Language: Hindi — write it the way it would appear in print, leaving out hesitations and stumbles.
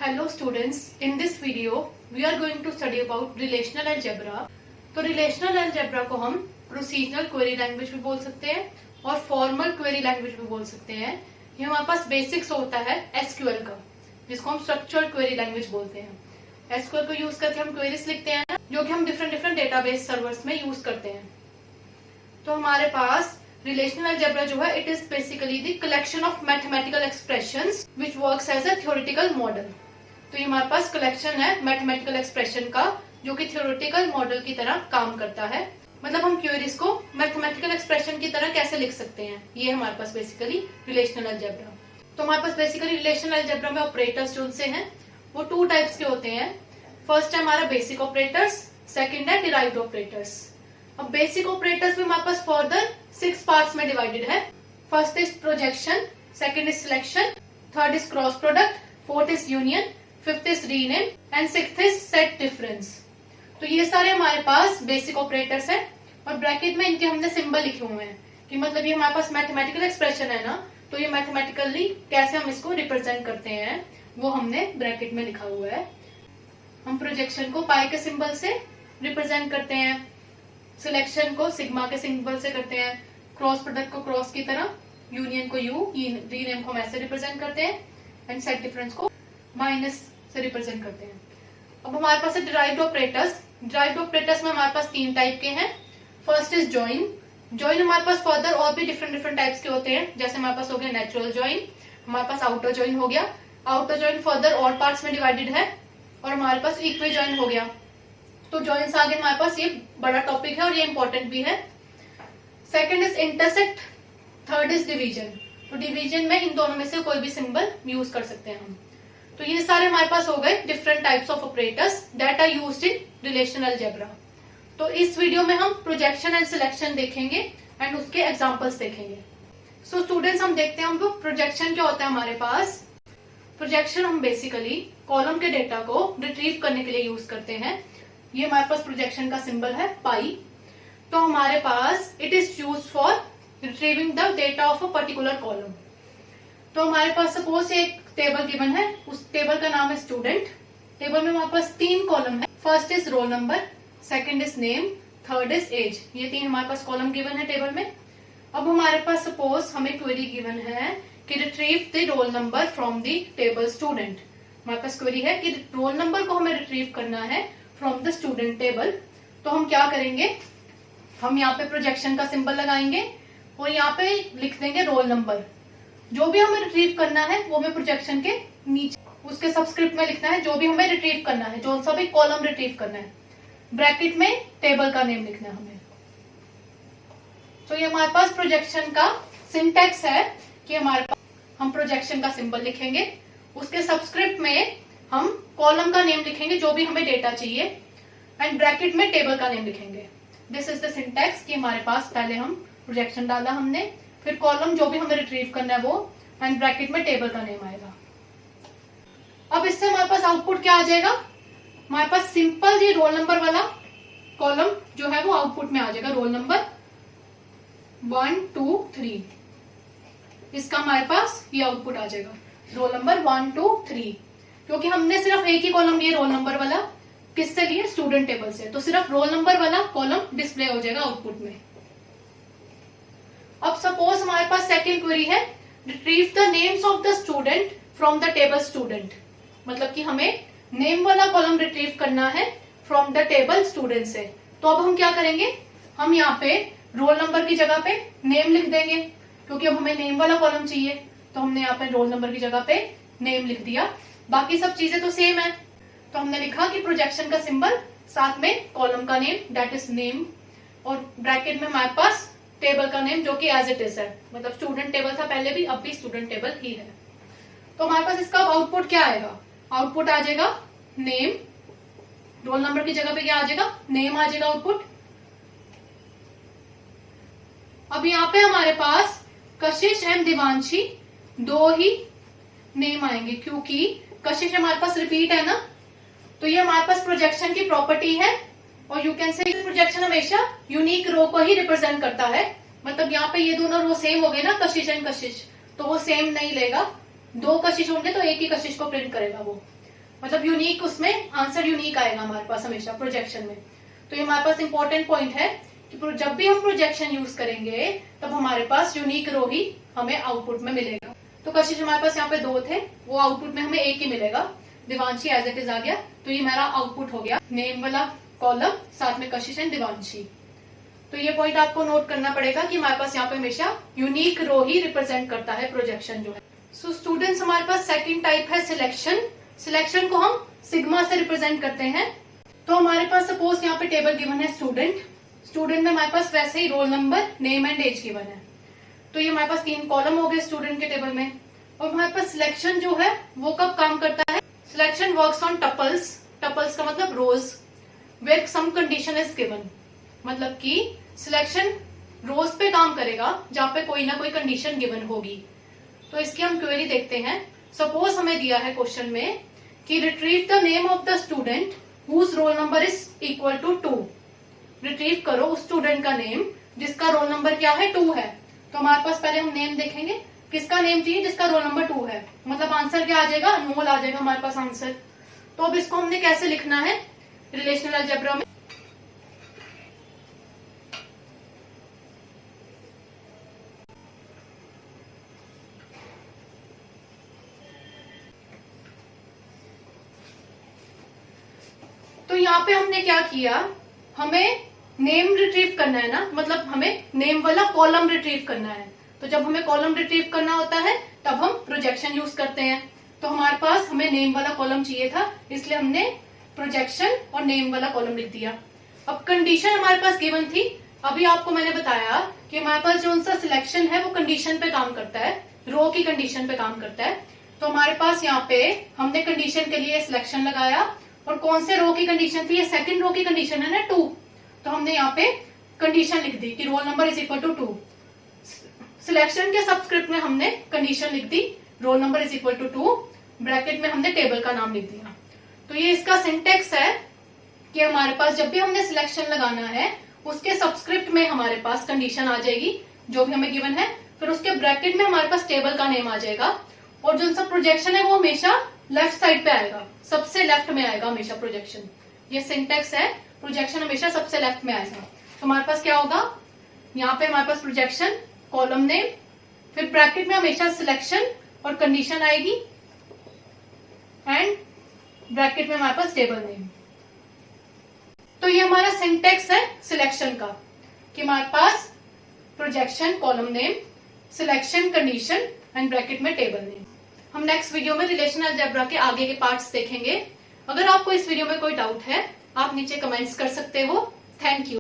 Hello students, in this video we are going to study about relational algebra. तो relational algebra को हम procedural query language भी बोल सकते हैं और formal query language भी बोल सकते हैं. ये हमारे पास बेसिक्स होता है SQL का, जिसको हम structured query language बोलते हैं. SQL को यूज करके हम क्वेरीज लिखते हैं जो कि हम डिफरेंट डेटाबेस सर्वर्स में यूज करते हैं. तो हमारे पास रिलेशनल अलजेब्रा जो है, it is basically the collection of mathematical expressions which works as a theoretical model. तो ये हमारे पास कलेक्शन है मैथमेटिकल एक्सप्रेशन का जो कि थ्योरेटिकल मॉडल की तरह काम करता है. मतलब हम क्वेरीज को मैथमेटिकल एक्सप्रेशन की तरह कैसे लिख सकते हैं, ये हमारे पास बेसिकली रिलेशनल अलजेब्रा. तो हमारे पास बेसिकली रिलेशनल अलजेब्रा में ऑपरेटर्स जो से हैं वो टू टाइप्स के होते हैं. फर्स्ट है हमारा बेसिक ऑपरेटर्स, सेकंड है डिराइव्ड ऑपरेटर्स. अब बेसिक ऑपरेटर्स भी हमारे पास फर्दर 6 पार्ट्स में डिवाइडेड है. First is projection, second is selection, third is cross product, fourth is union, fifth is rename and sixth is set difference. तो ये सारे हमारे पास बेसिक ऑपरेटर्स हैं और ब्रैकेट में इनके हमने सिंबल लिखे हुए हैं कि मतलब ये हमारे पास मैथमेटिकल एक्सप्रेशन है ना, तो ये मैथमेटिकली कैसे हम इसको रिप्रेजेंट करते हैं वो हमने ब्रैकेट में लिखा हुआ है. हम प्रोजेक्शन को पाई के सिंबल से रिप्रेजेंट करते हैं, सिलेक्शन को सिग्मा के सिंबल से करते हैं, क्रॉस प्रोडक्ट को क्रॉस की तरह, यूनियन को यू, रीनेम को हम ऐसे रिप्रेजेंट करते हैं एंड सेट डिफरेंस को माइनस से रिप्रेजेंट करते हैं. अब हमारे पास है डिराइव्ड ऑपरेटर्स. डिराइव्ड ऑपरेटर्स में हमारे पास 3 टाइप के हैं. First is join. ज्वाइन हमारे पास फर्दर और भी डिफरेंट टाइप्स के होते हैं. जैसे हमारे पास हो गया नेचुरल ज्वाइन, हमारे पास आउटर ज्वाइन हो गया. आउटर ज्वाइन फर्दर और पार्ट्स में डिवाइडेड है और हमारे पास इक्वी ज्वाइन हो गया. तो ज्वाइंस आगे हमारे पास ये बड़ा टॉपिक है और ये इंपॉर्टेंट भी है. Second is intersect, third is division. तो डिवीजन में इन दोनों में से कोई भी सिंबल यूज कर सकते हैं हम. तो ये सारे हमारे पास हो गए different types of operators that are used in relational algebra. तो इस वीडियो में हम प्रोजेक्शन एंड सिलेक्शन देखेंगे एंड उसके एग्जांपल्स देखेंगे. सो स्टूडेंट्स, हम देखते हैं हमको प्रोजेक्शन क्या होता है. हमारे पास प्रोजेक्शन हम बेसिकली कॉलम के डेटा को रिट्रीव करने के लिए यूज करते हैं. ये हमारे पास प्रोजेक्शन का सिंबल है पाई. तो हमारे पास it is used for retrieving the data of a particular column. तो हमारे पास सपोज एक टेबल गिवन है, उस टेबल का नाम है स्टूडेंट. टेबल में हमारे पास 3 कॉलम है. First is roll number, second is name, third is age. ये 3 हमारे पास कॉलम गिवन है टेबल में. अब हमारे पास सपोज हमें क्वेरी गिवन है कि retrieve the roll number from the table student. हमारे पास क्वेरी है कि रोल नंबर को हमें रिट्रीव करना है फ्रॉम द स्टूडेंट टेबल. तो हम क्या करेंगे, हम यहाँ पे प्रोजेक्शन का सिंबल लगाएंगे और यहाँ पे लिख देंगे रोल नंबर. जो भी हमें रिट्रीव करना है वो हमें प्रोजेक्शन के नीचे उसके सबस्क्रिप्ट में लिखना है. जो भी हमें रिट्रीव करना है, जो सा भी कॉलम रिट्रीव करना है, ब्रैकेट में टेबल का नेम लिखना है हमें. तो ये हमारे पास प्रोजेक्शन का सिंटेक्स है कि हमारे पास हम प्रोजेक्शन का सिंबल लिखेंगे, उसके सबस्क्रिप्ट में हम कॉलम का नेम लिखेंगे जो भी हमें डेटा चाहिए एंड ब्रैकेट में टेबल का नेम लिखेंगे. दिस इज द सिंटेक्स कि हमारे पास पहले हम प्रोजेक्शन डाला हमने, फिर कॉलम जो भी हमें रिट्रीव करना है वो, एंड ब्रैकेट में टेबल का नेम आएगा. अब इससे हमारे पास आउटपुट क्या आ जाएगा, हमारे पास सिंपल ये रोल नंबर वाला कॉलम जो है वो आउटपुट में आ जाएगा. रोल नंबर 1 2 3, इसका हमारे पास ये आउटपुट आ जाएगा. रोल नंबर 1 2 3, क्योंकि हमने सिर्फ एक ही कॉलम लिए रोल नंबर वाला. किससे लिए, स्टूडेंट टेबल से. तो सिर्फ रोल नंबर वाला कॉलम डिस्प्ले हो जाएगा आउटपुट में. अब सपोज हमारे पास सेकंड क्वेरी है, retrieve the names of the student from the table student. मतलब कि हमें नेम वाला कॉलम रिट्रीव करना है फ्रॉम द टेबल स्टूडेंट से. तो अब हम क्या करेंगे, हम यहाँ पे रोल नंबर की जगह पे नेम लिख देंगे क्योंकि अब हमें नेम वाला कॉलम चाहिए. तो हमने यहाँ पे रोल नंबर की जगह पे नेम लिख दिया. बाकी सब चीजें तो सेम है. तो हमने लिखा कि प्रोजेक्शन का सिंबल, साथ में कॉलम का नेम दैट इज नेम, और ब्रैकेट में हमारे पास टेबल का नेम जो कि एज इट इज है. मतलब स्टूडेंट टेबल था पहले भी, अब भी स्टूडेंट टेबल ही है. तो हमारे पास इसका आउटपुट क्या आएगा, आउटपुट आ जाएगा नेम. रोल नंबर की जगह पे क्या आ जाएगा, नेम आ जाएगा आउटपुट. अब यहाँ पे हमारे पास कशिश एंड दिवांशी 2 ही नेम आएंगे क्योंकि कशिश हमारे पास रिपीट है ना. तो ये हमारे पास प्रोजेक्शन की प्रॉपर्टी है और यू कैन से प्रोजेक्शन हमेशा यूनिक रो को ही रिप्रेजेंट करता है. मतलब यहाँ पे ये दोनों रो सेम हो गए ना, कशिश एंड कशिश, तो वो सेम नहीं लेगा. 2 कशिश होंगे तो एक ही कशिश को प्रिंट करेगा वो. मतलब यूनिक, उसमें आंसर यूनिक आएगा हमारे पास हमेशा प्रोजेक्शन में। तो ये हमारे पास इंपॉर्टेंट पॉइंट है कि जब भी हम प्रोजेक्शन यूज करेंगे तब हमारे पास यूनिक रो ही हमें आउटपुट में मिलेगा। तो कशिश हमारे पास यहाँ पे 2 थे, वो आउटपुट में हमें एक ही मिलेगा, दिवांशी एज इट इज आ गया। तो ये मेरा आउटपुट हो गया, नेम वाला कॉलम, साथ में कशिश एंड दिवांशी। तो ये पॉइंट आपको नोट करना पड़ेगा कि हमारे पास यहाँ पे हमेशा यूनिक रो ही रिप्रेजेंट करता है प्रोजेक्शन जो है। सो स्टूडेंट्स, हमारे पास सेकंड टाइप है सिलेक्शन। सिलेक्शन को हम सिग्मा से रिप्रेजेंट करते हैं। तो हमारे पास सपोज यहाँ पे टेबल गिवन है स्टूडेंट, स्टूडेंट में हमारे पास वैसे ही roll number, name and age given है। तो ये हमारे पास 3 कॉलम हो गए स्टूडेंट के टेबल में। और हमारे पास सिलेक्शन जो है वो कब काम करता है? Selection works on tuples, tuples का मतलब rows, where some condition is given. मतलब कि सिलेक्शन रोज पे काम करेगा जहां पे कोई ना कोई कंडीशन गिवन होगी। तो इसकी हम क्वेरी देखते हैं। सपोज हमें दिया है क्वेश्चन में कि retrieve the name of the student whose roll number is equal to 2। Retrieve करो उस स्टूडेंट का नेम जिसका रोल नंबर क्या है? 2 है। तो हमारे पास पहले हम नेम देखेंगे, किसका नेम चाहिए? जिसका रोल नंबर 2 है। मतलब आंसर क्या आ जाएगा? अनमोल आ जाएगा हमारे पास आंसर। तो अब इसको हमने कैसे लिखना है रिलेशनल अलजेब्रा में? तो यहाँ पे हमने क्या किया, हमें नेम रिट्रीव करना है ना, मतलब हमें नेम वाला कॉलम रिट्रीव करना है। तो जब हमें कॉलम रिट्रीव करना होता है तब हम प्रोजेक्शन यूज करते हैं। तो हमारे पास हमें नेम वाला कॉलम चाहिए था, इसलिए हमने प्रोजेक्शन और नेम वाला कॉलम लिख दिया। अब कंडीशन हमारे पास गिवन थी। अभी आपको मैंने बताया कि हमारे पास जो उनका सिलेक्शन है वो कंडीशन पे काम करता है, रो की कंडीशन पे काम करता है। तो हमारे पास यहाँ पे हमने कंडीशन के लिए सिलेक्शन लगाया, और कौन से रो की कंडीशन थी? ये सेकंड रो की कंडीशन है ना, 2। तो हमने यहाँ पे कंडीशन लिख दी कि roll number is equal to 2। Selection के सबस्क्रिप्ट में हमने कंडीशन लिख दी roll number is equal to 2, bracket में हमने टेबल का नाम लिख दिया। तो ये इसका सिंटेक्स है कि हमारे पास जब भी हमने सिलेक्शन लगाना है उसके सबस्क्रिप्ट में हमारे पास कंडीशन आ जाएगी जो भी हमें गिवन है, फिर उसके ब्रैकेट में हमारे पास टेबल का नेम आ जाएगा, और जो सा प्रोजेक्शन है वो हमेशा लेफ्ट साइड पे आएगा, सबसे लेफ्ट में आएगा हमेशा प्रोजेक्शन। ये सिंटेक्स है, प्रोजेक्शन हमेशा सबसे लेफ्ट में आएगा। तो हमारे पास क्या होगा, यहाँ पे हमारे पास प्रोजेक्शन, कॉलम नेम, फिर ब्रैकेट में हमेशा सिलेक्शन और कंडीशन आएगी, एंड ब्रैकेट में हमारे पास टेबल नेम। तो ये हमारा सिंटेक्स है सिलेक्शन का कि हमारे पास projection, column name, selection, condition and bracket में टेबल नेम। हम नेक्स्ट वीडियो में रिलेशनल अलजेब्रा के आगे के पार्ट्स देखेंगे। अगर आपको इस वीडियो में कोई डाउट है आप नीचे कमेंट्स कर सकते हो। Thank you.